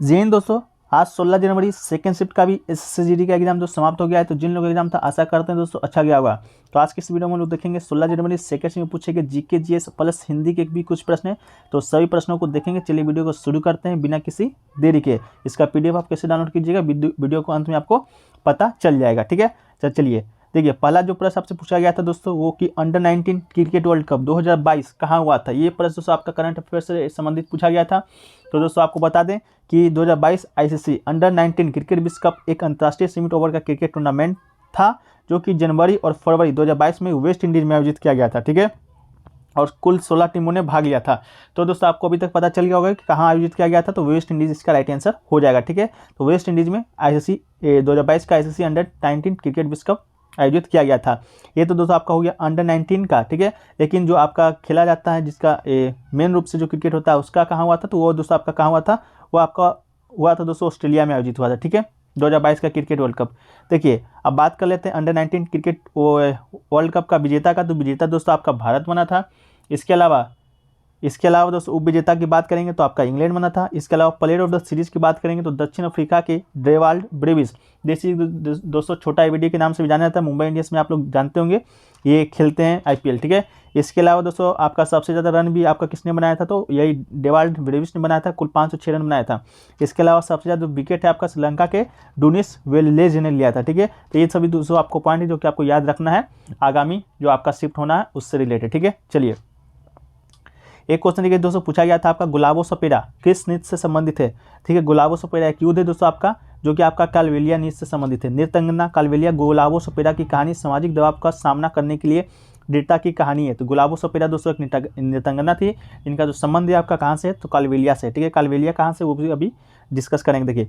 जय हिंद दोस्तों। आज 16 जनवरी सेकंड शिफ्ट का भी एसएससीजीडी का एग्जाम जो समाप्त हो गया है। तो जिन लोगों का एग्जाम था आशा करते हैं दोस्तों अच्छा गया होगा। तो आज की इस वीडियो में हम लोग देखेंगे 16 जनवरी सेकंड शिफ्ट में पूछे गए जीके जीएस प्लस हिंदी के भी कुछ प्रश्न हैं। तो सभी प्रश्नों को देखेंगे। चलिए वीडियो को शुरू करते हैं बिना किसी देरी के। इसका पीडीएफ आप कैसे डाउनलोड कीजिएगा वीडियो को अंत में आपको पता चल जाएगा। ठीक है, चलिए देखिए पहला जो प्रश्न आपसे पूछा गया था दोस्तों वो कि अंडर 19 क्रिकेट वर्ल्ड कप 2022 कहाँ हुआ था। ये प्रश्न दोस्तों आपका करंट अफेयर से संबंधित पूछा गया था। तो दोस्तों आपको बता दें कि 2022 आईसीसी अंडर 19 क्रिकेट विश्व कप एक अंतर्राष्ट्रीय सीमित ओवर का क्रिकेट टूर्नामेंट था जो कि जनवरी और फरवरी 2022 में वेस्ट इंडीज में आयोजित किया गया था। ठीक है, और कुल 16 टीमों ने भाग लिया था। तो दोस्तों आपको अभी तक पता चल गया होगा कि कहाँ आयोजित किया गया था। तो वेस्ट इंडीज इसका राइट आंसर हो जाएगा। ठीक है, तो वेस्ट इंडीज में आईसीसी 2022 का आईसीसी अंडर 19 क्रिकेट विश्व कप आयोजित किया गया था। ये तो दोस्तों आपका हो गया अंडर 19 का। ठीक है, लेकिन जो आपका खेला जाता है जिसका मेन रूप से जो क्रिकेट होता है उसका कहाँ हुआ था, तो वो दोस्तों आपका कहाँ हुआ था, वो आपका हुआ था दोस्तों ऑस्ट्रेलिया में आयोजित हुआ था। ठीक है, 2022 का क्रिकेट वर्ल्ड कप। देखिए अब बात कर लेते हैं अंडर 19 क्रिकेट वर्ल्ड कप का विजेता का। तो विजेता दोस्तों आपका भारत बना था। इसके अलावा दोस्तों उप विजेता की बात करेंगे तो आपका इंग्लैंड बना था। इसके अलावा प्लेयर ऑफ द सीरीज की बात करेंगे तो दक्षिण अफ्रीका के डेवाल्ड ब्रेविस, देसी दोस्तों छोटा एबीडी के नाम से भी जाना जाता है। मुंबई इंडियंस में आप लोग जानते होंगे, ये खेलते हैं आईपीएल। ठीक है, इसके अलावा दोस्तों आपका सबसे ज़्यादा रन भी आपका किसने बनाया था, तो यही डेवाल्ड ब्रेविस ने बनाया था, कुल 506 रन बनाया था। इसके अलावा सबसे ज़्यादा विकेट है आपका श्रीलंका के डूनिस वेल्लेज ने लिया था। ठीक है, तो ये सभी दोस्तों आपको पॉइंट है जो कि आपको याद रखना है आगामी जो आपका शिफ्ट होना है उससे रिलेटेड। ठीक है, चलिए एक क्वेश्चन देखिए दोस्तों पूछा गया था आपका गुलाबो सपेरा किस नृत्य से संबंधित है। ठीक है, गुलाबो सपेरा एक युद्ध है दोस्तों आपका जो कि आपका कालबेलिया नृत्य से संबंधित है। नृत्यंगना कालबेलिया गुलाबो सपेरा की कहानी सामाजिक दबाव का सामना करने के लिए दृढ़ता की कहानी है। तो गुलाबो सपेरा दोस्तों एक नृत्यंगना थी जिनका जो संबंध है आपका कहाँ से है, तो कालबेलिया से। ठीक है, कालबेलिया कहाँ से वो भी अभी डिस्कस करेंगे। देखिए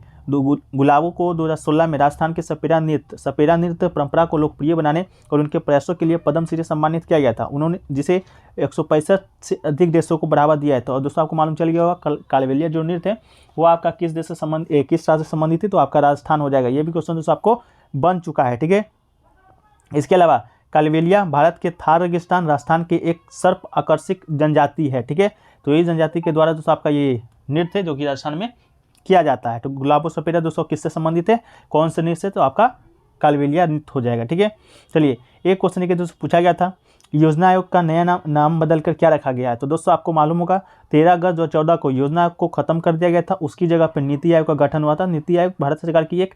गुलाबों को 2016 में राजस्थान के सपेरा नृत्य परंपरा को लोकप्रिय बनाने और उनके प्रयासों के लिए पद्मश्री से सम्मानित किया गया था। उन्होंने जिसे 165 से अधिक देशों को बढ़ावा दिया है। तो दोस्तों आपको मालूम चल गया होगा कालबेलिया जो नृत्य है वो आपका किस देश से किस राज्य से संबंधित है, तो आपका राजस्थान हो जाएगा। ये भी क्वेश्चन दोस्तों आपको बन चुका है। ठीक है, इसके अलावा कालबेलिया भारत के थार रेगिस्तान राजस्थान के एक सर्प आकर्षक जनजाति है। ठीक है, तो ये जनजाति के द्वारा दोस्तों आपका ये नृत्य है जो कि राजस्थान में किया जाता है। तो गुलाबो सपेरा दोस्तों किससे संबंधित है, कौन से नृत्य से, तो आपका कालबेलिया नृत्य हो जाएगा। ठीक है, चलिए एक क्वेश्चन के दोस्तों पूछा गया था योजना आयोग का नया नाम बदलकर क्या रखा गया है। तो दोस्तों आपको मालूम होगा 13 अगस्त 2014 को योजना आयोग को खत्म कर दिया गया था। उसकी जगह पर नीति आयोग का गठन हुआ था। नीति आयोग भारत सरकार की एक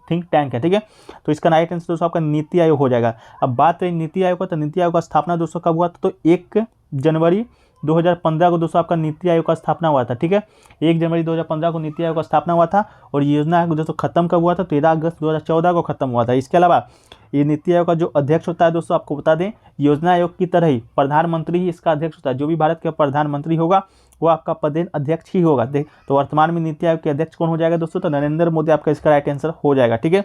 थिंक टैंक है। ठीक है, तो इसका राइट आंसर दोस्तों आपका नीति आयोग हो जाएगा। अब बात रही नीति आयोग का, तो नीति आयोग का स्थापना दोस्तों कब हुआ था, तो 1 जनवरी 2015 को दोस्तों आपका नीति आयोग का स्थापना हुआ था। ठीक है, 1 जनवरी 2015 को नीति आयोग का स्थापना हुआ था। और योजना आयोग दोस्तों खत्म कब हुआ था, 13 अगस्त 2014 को खत्म हुआ था। इसके अलावा ये नीति आयोग का जो अध्यक्ष होता है दोस्तों आपको बता दें योजना आयोग की तरह ही प्रधानमंत्री ही इसका अध्यक्ष होता है। जो भी भारत का प्रधानमंत्री होगा वो आपका पदेन अध्यक्ष ही होगा। तो वर्तमान में नीति आयोग के अध्यक्ष कौन हो जाएगा दोस्तों, तो नरेंद्र मोदी आपका इसका राइट आंसर हो जाएगा। ठीक है,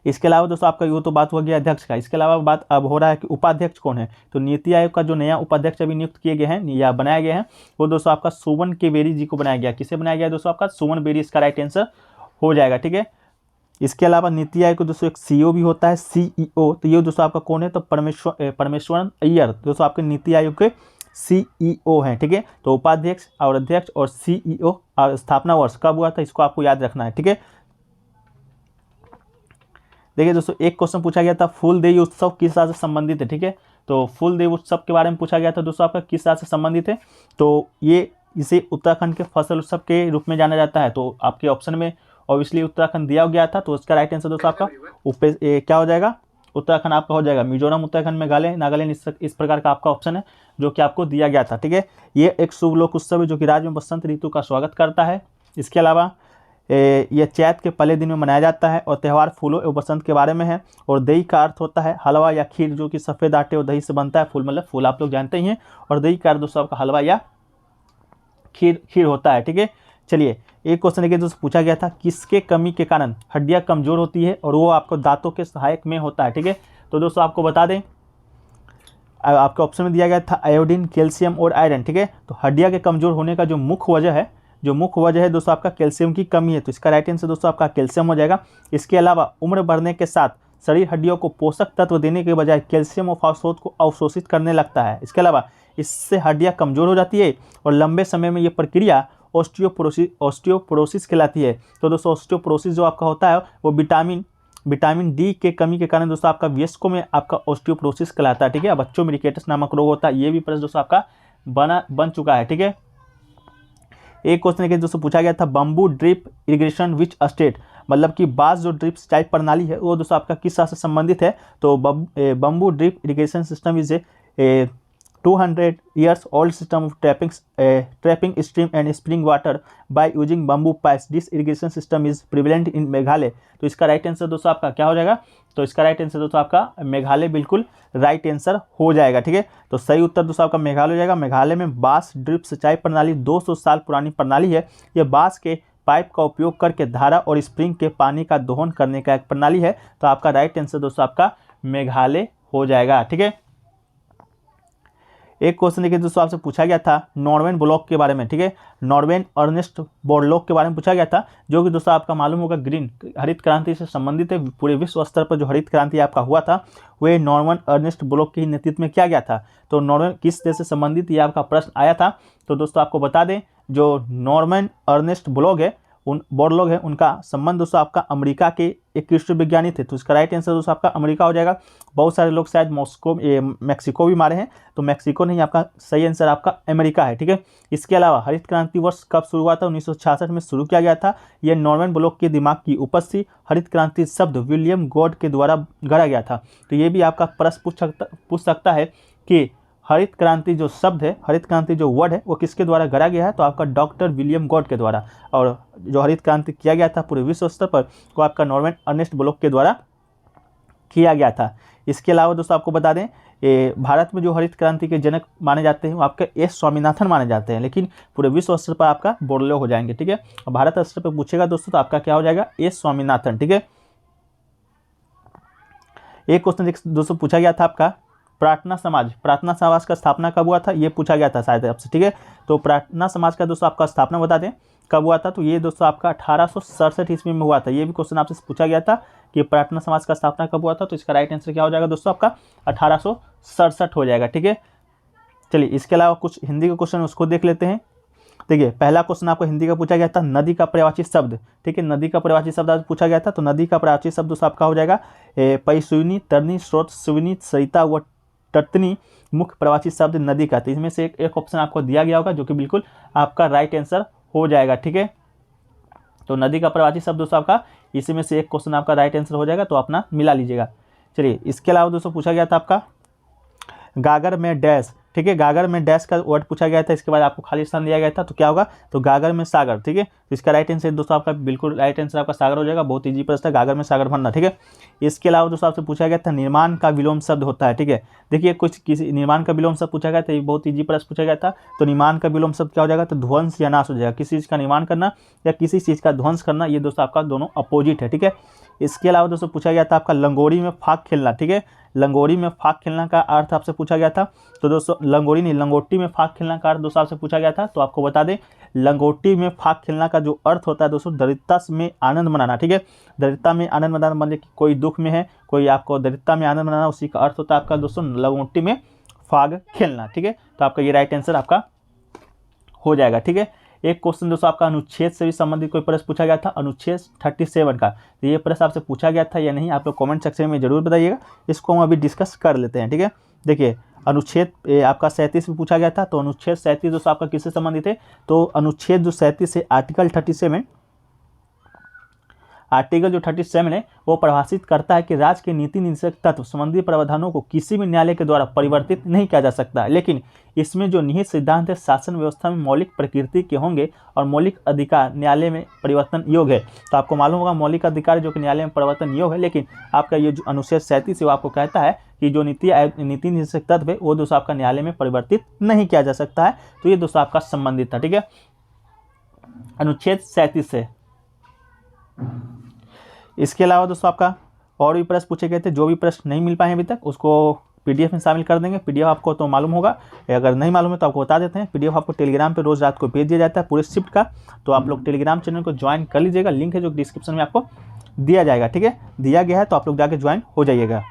इसके अलावा दोस्तों आपका ये तो बात हो गया अध्यक्ष का। इसके अलावा बात अब हो रहा है कि उपाध्यक्ष कौन है। तो नीति आयोग का जो नया उपाध्यक्ष अभी नियुक्त किए गए हैं या बनाए गए हैं वो दोस्तों आपका सुमन के बेरी जी को बनाया गया। किसे बनाया गया दोस्तों, आपका सुमन बेरी इसका राइट आंसर हो जाएगा। ठीक है, इसके अलावा नीति आयोग को दोस्तों एक सीईओ भी होता है, सीईओ। तो ये दोस्तों आपका कौन है, तो परमेश्वरन अय्यर दोस्तों आपके नीति आयोग के सीईओ हैं। ठीक है, तो उपाध्यक्ष और अध्यक्ष और सीईओ और स्थापना वर्ष कब हुआ था इसको आपको याद रखना है। ठीक है, देखिए दोस्तों एक क्वेश्चन पूछा गया था फूलदेई उत्सव किस राज्य से संबंधित है। ठीक है, तो फूलदेई उत्सव के बारे में पूछा गया था दोस्तों आपका किस राज्य से संबंधित है, तो ये इसे उत्तराखंड के फसल उत्सव के रूप में जाना जाता है। तो आपके ऑप्शन में ऑब्वियसली उत्तराखंड दिया गया था, तो उसका राइट आंसर दोस्तों आपका क्या हो जाएगा, उत्तराखंड आपका हो जाएगा। मिजोरम, उत्तराखंड, मेघालय, नागालैंड इस प्रकार का आपका ऑप्शन है जो कि आपको दिया गया था। ठीक है, ये एक शुभ लोक उत्सव है जो कि राज्य में बसंत ऋतु का स्वागत करता है। इसके अलावा यह चैत के पहले दिन में मनाया जाता है और त्यौहार फूलों एवं बसंत के बारे में है। और दही का अर्थ होता है हलवा या खीर जो कि सफ़ेद आटे और दही से बनता है। फूल मतलब फूल आप लोग जानते ही हैं, और दही का अर्थ दोस्तों आपका हलवा या खीर होता है। ठीक है, चलिए एक क्वेश्चन देखिए दोस्तों पूछा गया था किसके कमी के कारण हड्डियाँ कमजोर होती है और वो आपको दांतों के सहायक में होता है। ठीक है, तो दोस्तों आपको बता दें आपके ऑप्शन में दिया गया था आयोडीन, कैल्शियम और आयरन। ठीक है, तो हड्डियाँ के कमजोर होने का जो मुख्य वजह है दोस्तों आपका कैल्शियम की कमी है। तो इसका राइट आंसर दोस्तों आपका कैल्शियम हो जाएगा। इसके अलावा उम्र बढ़ने के साथ शरीर हड्डियों को पोषक तत्व देने के बजाय कैल्शियम और फास्फोरस को अवशोषित करने लगता है। इसके अलावा इससे हड्डियां कमजोर हो जाती है और लंबे समय में ये प्रक्रिया ऑस्टियोपोरोसिस कहलाती है। तो दोस्तों ऑस्टियोपोरोसिस जो आपका होता है वो विटामिन डी के कमी के कारण दोस्तों आपका वयस्कों में आपका ऑस्टियोपोरोसिस कहलाता है। ठीक है, बच्चों में रिकेटस नामक रोग होता है। ये भी प्रश्न दोस्तों आपका बन चुका है। ठीक है, एक क्वेश्चन है दोस्तों पूछा गया था bamboo drip irrigation which state, मतलब कि बांस जो ड्रिप सिंचाई प्रणाली है वो दोस्तों आपका किस राज्य से संबंधित है। तो bamboo drip irrigation system is a 200 years old system of trapping stream and spring water by using bamboo pipes. This irrigation system is prevalent in Meghalaya. तो इसका राइट आंसर दोस्तों आपका क्या हो जाएगा, तो इसका राइट आंसर दोस्तों आपका मेघालय बिल्कुल राइट आंसर हो जाएगा। ठीक है, तो सही उत्तर दोस्तों आपका मेघालय हो जाएगा। मेघालय में बांस ड्रिप सिंचाई प्रणाली 200 साल पुरानी प्रणाली है। यह बांस के पाइप का उपयोग करके धारा और स्प्रिंग के पानी का दोहन करने का एक प्रणाली है। तो आपका राइट आंसर दोस्तों आपका मेघालय हो जाएगा। ठीक है, एक क्वेश्चन देखिए दोस्तों आपसे पूछा गया था नॉर्वेन ब्लॉक के बारे में। ठीक है, नॉर्वेन अर्नेस्ट बोरलॉग के बारे में पूछा गया था, जो कि दोस्तों आपका मालूम होगा ग्रीन हरित क्रांति से संबंधित है। पूरे विश्व स्तर पर जो हरित क्रांति आपका हुआ था वह नॉर्वेन अर्नेस्ट बोरलॉग के नेतृत्व में किया गया था। तो नॉर्वेन किस देश से संबंधित ये आपका प्रश्न आया था। तो दोस्तों आपको बता दें जो नॉर्वेन अर्नेस्ट बोरलॉग है उनका संबंध दोस्तों आपका अमेरिका के एक कृषि विज्ञानी थे। तो इसका राइट आंसर दोस्तों आपका अमेरिका हो जाएगा। बहुत सारे लोग शायद मैक्सिको भी मारे हैं, तो मैक्सिको नहीं, आपका सही आंसर आपका अमेरिका है। ठीक है, इसके अलावा हरित क्रांति वर्ष कब शुरू हुआ था, 1966 में शुरू किया गया था। यह नॉर्वेन ब्लॉक के दिमाग की उपज थी। हरित क्रांति शब्द विलियम गॉड के द्वारा गढ़ा गया था। तो ये भी आपका प्रश्न पूछ सकता है कि हरित क्रांति जो शब्द है, हरित क्रांति जो वर्ड है वो किसके द्वारा गढ़ा गया है। तो आपका डॉक्टर विलियम गॉड के द्वारा। और जो हरित क्रांति किया गया था पूरे विश्व स्तर पर वो आपका नॉर्वेन अर्नेस्ट बोरलॉग के द्वारा किया गया था। इसके अलावा दोस्तों आपको बता दें भारत में जो हरित क्रांति के जनक माने जाते हैं वो आपके एस स्वामीनाथन माने जाते हैं, लेकिन पूरे विश्व स्तर पर आपका बोरलॉग हो जाएंगे। ठीक है, भारत स्तर पर पूछेगा दोस्तों तो आपका क्या हो जाएगा, एस स्वामीनाथन। ठीक है, एक क्वेश्चन दोस्तों पूछा गया था आपका प्रार्थना समाज का स्थापना कब हुआ था, ये पूछा गया था शायद आपसे। ठीक है, तो प्रार्थना समाज का दोस्तों आपका स्थापना बता दें कब हुआ था। तो ये दोस्तों आपका 1867 ईस्वी में हुआ था। ये भी क्वेश्चन आपसे पूछा गया था कि प्रार्थना समाज का स्थापना कब हुआ था। तो इसका राइट आंसर क्या हो जाएगा दोस्तों आपका 1867 हो जाएगा। ठीक है, चलिए इसके अलावा कुछ हिंदी का क्वेश्चन उसको देख लेते हैं। देखिए पहला क्वेश्चन आपको हिंदी का पूछा गया था नदी का पर्यायवाची शब्द। ठीक है, नदी का पर्यायवाची शब्द आज पूछा गया था। तो नदी का पर्यायवाची शब्द दोस्तों आपका हो जाएगा पैसुनी, तरनी, स्रोत, सुविनी, सरिता व तटनी। मुख्य प्रवाची शब्द नदी का। तो इसमें से एक ऑप्शन आपको दिया गया होगा जो कि बिल्कुल आपका राइट आंसर हो जाएगा। ठीक है, तो नदी का प्रवाची शब्द दोस्तों आपका इसी में से एक क्वेश्चन आपका राइट आंसर हो जाएगा, तो अपना मिला लीजिएगा। चलिए इसके अलावा दोस्तों पूछा गया था आपका गागर में डैश। ठीक है, गागर में डैश का वर्ड पूछा गया था, इसके बाद आपको खाली स्थान दिया गया था। तो क्या होगा, तो गागर में सागर। ठीक है, तो इसका राइट आंसर दोस्तों आपका बिल्कुल राइट आंसर आपका सागर हो जाएगा। बहुत ईजी प्रश्न है, गागर में सागर भरना। ठीक है, इसके अलावा दोस्तों आपसे पूछा गया था निर्माण का विलोम शब्द होता है। ठीक है, देखिए कुछ किसी निर्माण का विलोम शब्द पूछा गया था, ये बहुत ईजी प्रश्न पूछा गया था। तो निर्माण का विलोम शब्द क्या हो जाएगा, तो ध्वंस या नाश हो जाएगा। किसी चीज़ का निर्माण करना या किसी चीज़ का ध्वंस करना, ये दोस्तों आपका दोनों अपोजिट है। ठीक है, इसके अलावा दोस्तों पूछा गया था आपका लंगोरी में फाक खेलना। ठीक है, लंगोरी में फाक खेलना का अर्थ आपसे पूछा गया था। तो दोस्तों लंगोरी नहीं, लंगोटी में फाक खेलना का अर्थ दोस्तों आपसे पूछा गया था। तो आपको बता दें लंगोटी में फाक खेलना का जो अर्थ होता है दोस्तों दरिद्रता में आनंद मनाना। ठीक है, दरिद्रता में आनंद मनाना मतलब कि कोई दुख में है, कोई आपको दरिद्रता में आनंद मनाना, उसी का अर्थ होता है आपका दोस्तों लंगोटी में फाग खेलना। ठीक है, तो आपका ये राइट आंसर आपका हो जाएगा। ठीक है, एक क्वेश्चन दोस्तों आपका अनुच्छेद से भी संबंधित कोई प्रश्न पूछा गया था, अनुच्छेद 37 का। तो ये प्रश्न आपसे पूछा गया था या नहीं, आप लोग कमेंट सेक्शन में जरूर बताइएगा। इसको हम अभी डिस्कस कर लेते हैं। ठीक है, देखिए अनुच्छेद आपका 37 में पूछा गया था। तो अनुच्छेद 37 दोस्तों आपका किससे संबंधित है, तो अनुच्छेद जो 37 है आर्टिकल 37 आर्टिकल जो 37 है वो परिभाषित करता है कि राज्य के नीति निर्देशक तत्व संबंधी प्रावधानों को किसी भी न्यायालय के द्वारा परिवर्तित नहीं किया जा सकता, लेकिन इसमें जो निहित सिद्धांत है शासन व्यवस्था में मौलिक प्रकृति के होंगे और मौलिक अधिकार न्यायालय में परिवर्तन योग्य है। तो आपको मालूम होगा मौलिक अधिकार जो कि न्यायालय में परिवर्तन योग्य है, लेकिन आपका ये जो अनुच्छेद 37 है वो आपको कहता है कि जो नीति निर्देशक तत्व है वो दोस्तों आपका न्यायालय में परिवर्तित नहीं किया जा सकता है। तो ये दोस्तों आपका संबंधित था। ठीक है, अनुच्छेद 37 से। इसके अलावा दोस्तों आपका और भी प्रश्न पूछे गए थे, जो भी प्रश्न नहीं मिल पाए अभी तक उसको पीडीएफ में शामिल कर देंगे। पीडीएफ आपको तो मालूम होगा, अगर नहीं मालूम है तो आपको बता देते हैं। पीडीएफ आपको टेलीग्राम पे रोज़ रात को भेज दिया जाता है पूरे शिफ्ट का, तो आप लोग टेलीग्राम चैनल को ज्वाइन कर लीजिएगा। लिंक है जो डिस्क्रिप्शन में आपको दिया जाएगा। ठीक है, दिया गया है, तो आप लोग जाके ज्वाइन हो जाइएगा।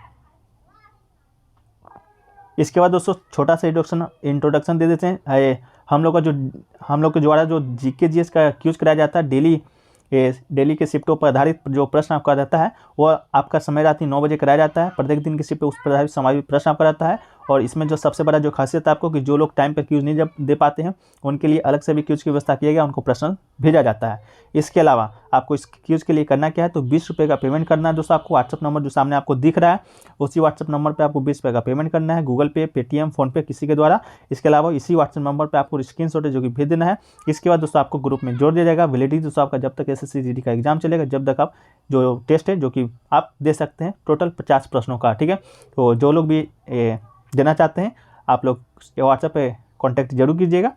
इसके बाद दोस्तों छोटा सा इंट्रोडक्शन दे देते हैं हम लोग के द्वारा जो जीके जीएस का क्यूज कराया जाता है डेली के शिफ्टों पर आधारित जो प्रश्न आपका रहता है वो आपका समय रात 9 बजे कराया जाता है। प्रत्येक दिन की शिफ्ट पे उस पर आधारित समायोजित प्रश्न आपका रहता है। और इसमें जो सबसे बड़ा जो खासियत है आपको कि जो लोग टाइम पर क्यूज नहीं जब दे पाते हैं उनके लिए अलग से भी क्यूज की व्यवस्था किया गया, उनको प्रश्न भेजा जाता है। इसके अलावा आपको इस क्यूज के लिए करना क्या है, तो 20 रुपये का पेमेंट करना है दोस्तों। आपको व्हाट्सअप नंबर जो सामने आपको दिख रहा है उसी व्हाट्सअप नंबर पर आपको 20 रुपये का पेमेंट करना है, गूगल पे, पेटीएम, फोनपे किसी के द्वारा। इसके अलावा इसी व्हाट्सअप नंबर पर आपको स्क्रीनशॉट है जो कि भेज देना है। इसके बाद दोस्तों आपको ग्रुप में जोड़ दिया जाएगा। वैलिडिटी दोस्तों आपका जब तक SSC GD का एग्जाम चलेगा, जब तक आप जो टेस्ट है जो कि आप दे सकते हैं टोटल 50 प्रश्नों का, ठीक है। तो जो लोग भी देना चाहते हैं आप लोग व्हाट्सएप पे कांटेक्ट जरूर कीजिएगा।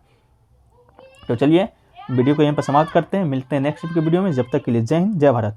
तो चलिए वीडियो को यहीं पर समाप्त करते हैं, मिलते हैं नेक्स्ट वीडियो में। जब तक के लिए जय हिंद, जय भारत।